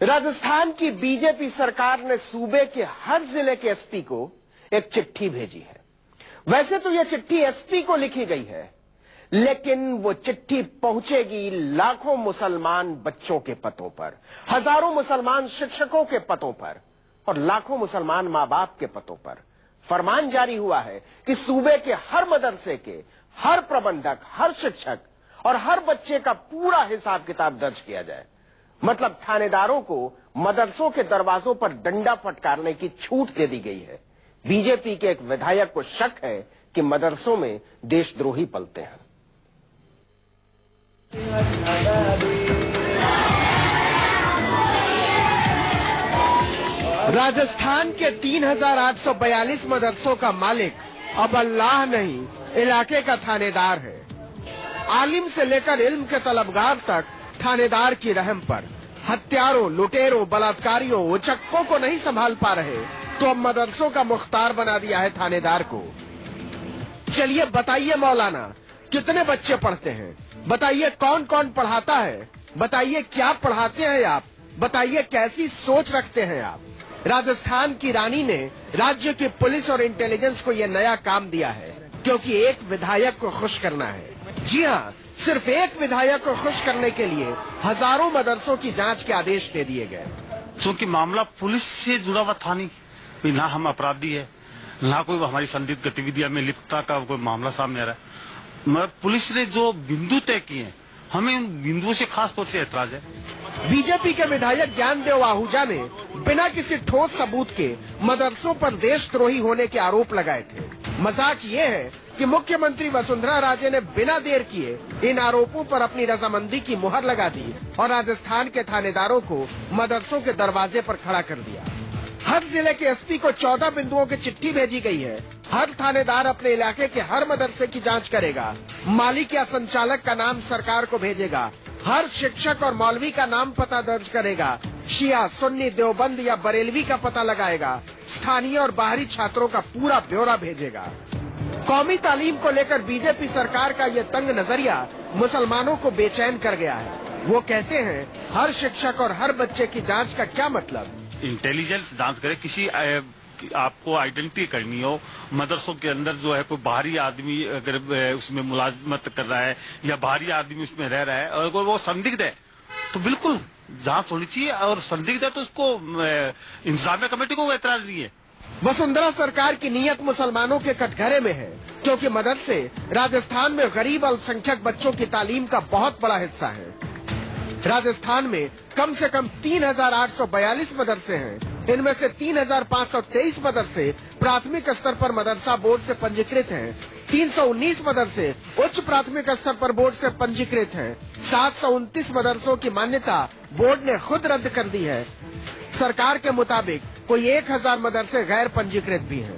राजस्थान की बीजेपी सरकार ने सूबे के हर जिले के एसपी को एक चिट्ठी भेजी है। वैसे तो यह चिट्ठी एसपी को लिखी गई है, लेकिन वो चिट्ठी पहुंचेगी लाखों मुसलमान बच्चों के पतों पर, हजारों मुसलमान शिक्षकों के पतों पर और लाखों मुसलमान मां बाप के पतों पर। फरमान जारी हुआ है कि सूबे के हर मदरसे के हर प्रबंधक, हर शिक्षक और हर बच्चे का पूरा हिसाब किताब दर्ज किया जाए। मतलब थानेदारों को मदरसों के दरवाजों पर डंडा फटकारने की छूट दे दी गई है। बीजेपी के एक विधायक को शक है कि मदरसों में देशद्रोही पलते हैं। राजस्थान के 3,842 मदरसों का मालिक अब अल्लाह नहीं, इलाके का थानेदार है। आलिम से लेकर इल्म के तलबगार तक थानेदार की रहम पर। हत्यारों, लुटेरों, बलात्कारियों, उचक्कों को नहीं संभाल पा रहे तो अब मदरसों का मुख्तार बना दिया है थानेदार को। चलिए बताइए मौलाना, कितने बच्चे पढ़ते हैं? बताइए कौन कौन पढ़ाता है? बताइए क्या पढ़ाते हैं आप? बताइए कैसी सोच रखते हैं आप? राजस्थान की रानी ने राज्य की पुलिस और इंटेलिजेंस को यह नया काम दिया है, क्योंकि एक विधायक को खुश करना है। जी हाँ, सिर्फ एक विधायक को खुश करने के लिए हजारों मदरसों की जांच के आदेश दे दिए गए। क्योंकि मामला पुलिस से जुड़ा हुआ था नहीं, ना हम अपराधी है, ना कोई हमारी संदिग्ध गतिविधियों में लिप्तता का कोई मामला सामने आ रहा है। पुलिस ने जो बिंदु तय किए हैं, हमें उन बिंदुओं से खास तौर से ऐतराज है। बीजेपी के विधायक ज्ञानदेव आहूजा ने बिना किसी ठोस सबूत के मदरसों पर देशद्रोही होने के आरोप लगाए थे। मजाक ये है कि मुख्यमंत्री वसुंधरा राजे ने बिना देर किए इन आरोपों पर अपनी रजामंदी की मुहर लगा दी और राजस्थान के थानेदारों को मदरसों के दरवाजे पर खड़ा कर दिया। हर जिले के एसपी को 14 बिंदुओं की चिट्ठी भेजी गई है। हर थानेदार अपने इलाके के हर मदरसे की जांच करेगा। मालिक या संचालक का नाम सरकार को भेजेगा। हर शिक्षक और मौलवी का नाम पता दर्ज करेगा। शिया, सुन्नी, देवबंद या बरेलवी का पता लगाएगा। स्थानीय और बाहरी छात्रों का पूरा ब्यौरा भेजेगा। कौमी तालीम को लेकर बीजेपी सरकार का ये तंग नजरिया मुसलमानों को बेचैन कर गया है। वो कहते हैं, हर शिक्षक और हर बच्चे की जांच का क्या मतलब? इंटेलिजेंस जांच करे, किसी आपको आइडेंटिटी करनी हो, मदरसों के अंदर जो है कोई बाहरी आदमी अगर उसमें मुलाजमत कर रहा है या बाहरी आदमी उसमें रह रहा है और अगर वो संदिग्ध है तो बिल्कुल जांच होनी चाहिए, और संदिग्ध है तो उसको इंतजामिया कमेटी को एतराज नहीं है। वसुंधरा सरकार की नीयत मुसलमानों के कटघरे में है, क्योंकि मदरसे राजस्थान में गरीब अल्पसंख्यक बच्चों की तालीम का बहुत बड़ा हिस्सा है। राजस्थान में कम से कम 3,842 मदरसे हैं। इनमें से 3,523 मदरसे प्राथमिक स्तर पर मदरसा बोर्ड से पंजीकृत हैं। 319 मदरसे उच्च प्राथमिक स्तर पर बोर्ड से पंजीकृत हैं। 729 मदरसों की मान्यता बोर्ड ने खुद रद्द कर दी है। सरकार के मुताबिक कोई 1,000 मदरसे गैर पंजीकृत भी हैं।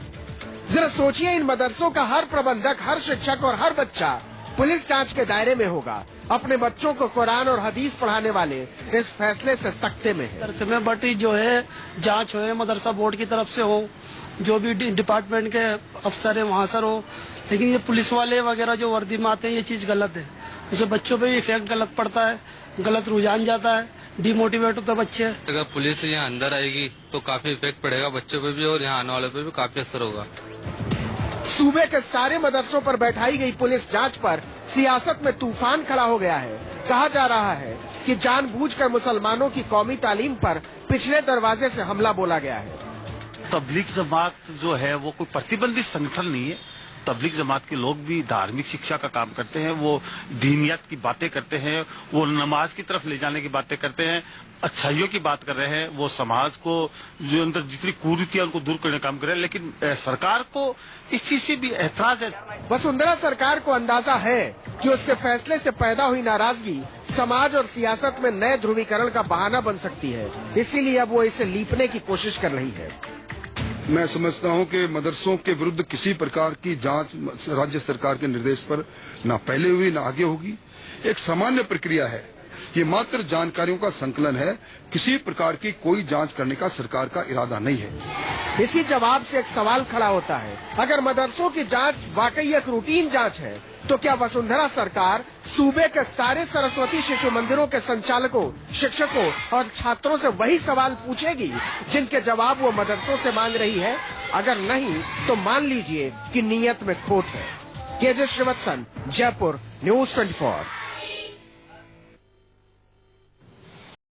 जरा सोचिए, इन मदरसों का हर प्रबंधक, हर शिक्षक और हर बच्चा पुलिस जांच के दायरे में होगा। अपने बच्चों को कुरान और हदीस पढ़ाने वाले इस फैसले से सख्ते में है। मदरसे में बटी जो है जांच हो, मदरसा बोर्ड की तरफ से हो, जो भी डिपार्टमेंट के अफसर है वहाँ सर हो, लेकिन ये पुलिस वाले वगैरह जो वर्दी में आते हैं, ये चीज गलत है। उसे बच्चों पे भी इफेक्ट गलत पड़ता है, गलत रुझान जाता है, डिमोटिवेट होते बच्चे। अगर पुलिस यहाँ अंदर आएगी तो काफी इफेक्ट पड़ेगा बच्चों पे भी, और यहाँ आने वालों पे भी काफी असर होगा। सूबे के सारे मदरसों पर बैठाई गई पुलिस जांच पर सियासत में तूफान खड़ा हो गया है। कहा जा रहा है कि जानबूझकर मुसलमानों की कौमी तालीम पर पिछले दरवाजे से हमला बोला गया है। तबलीग जमात जो है वो कोई प्रतिबंधित संगठन नहीं है। तबलीग जमात के लोग भी धार्मिक शिक्षा का काम करते हैं, वो दीनियत की बातें करते हैं, वो नमाज की तरफ ले जाने की बातें करते हैं, अच्छाइयों की बात कर रहे हैं, वो समाज को जो अंदर जितनी कुरीतियां उनको दूर करने का काम कर रहे हैं। लेकिन सरकार को इस चीज से भी एतराज है। वसुंधरा सरकार को अंदाजा है कि उसके फैसले से पैदा हुई नाराजगी समाज और सियासत में नए ध्रुवीकरण का बहाना बन सकती है, इसीलिए अब वो इसे लीपने की कोशिश कर रही है। मैं समझता हूं कि मदरसों के विरुद्ध किसी प्रकार की जांच राज्य सरकार के निर्देश पर न पहले हुई न आगे होगी। एक सामान्य प्रक्रिया है, ये मात्र जानकारियों का संकलन है। किसी प्रकार की कोई जांच करने का सरकार का इरादा नहीं है। इसी जवाब से एक सवाल खड़ा होता है, अगर मदरसों की जांच वाकई एक रूटीन जांच है तो क्या वसुंधरा सरकार सूबे के सारे सरस्वती शिशु मंदिरों के संचालकों, शिक्षकों और छात्रों से वही सवाल पूछेगी जिनके जवाब वो मदरसों से मांग रही है? अगर नहीं तो मान लीजिए कि नीयत में खोट है। KJ Srivatsan, Jaipur, news 24।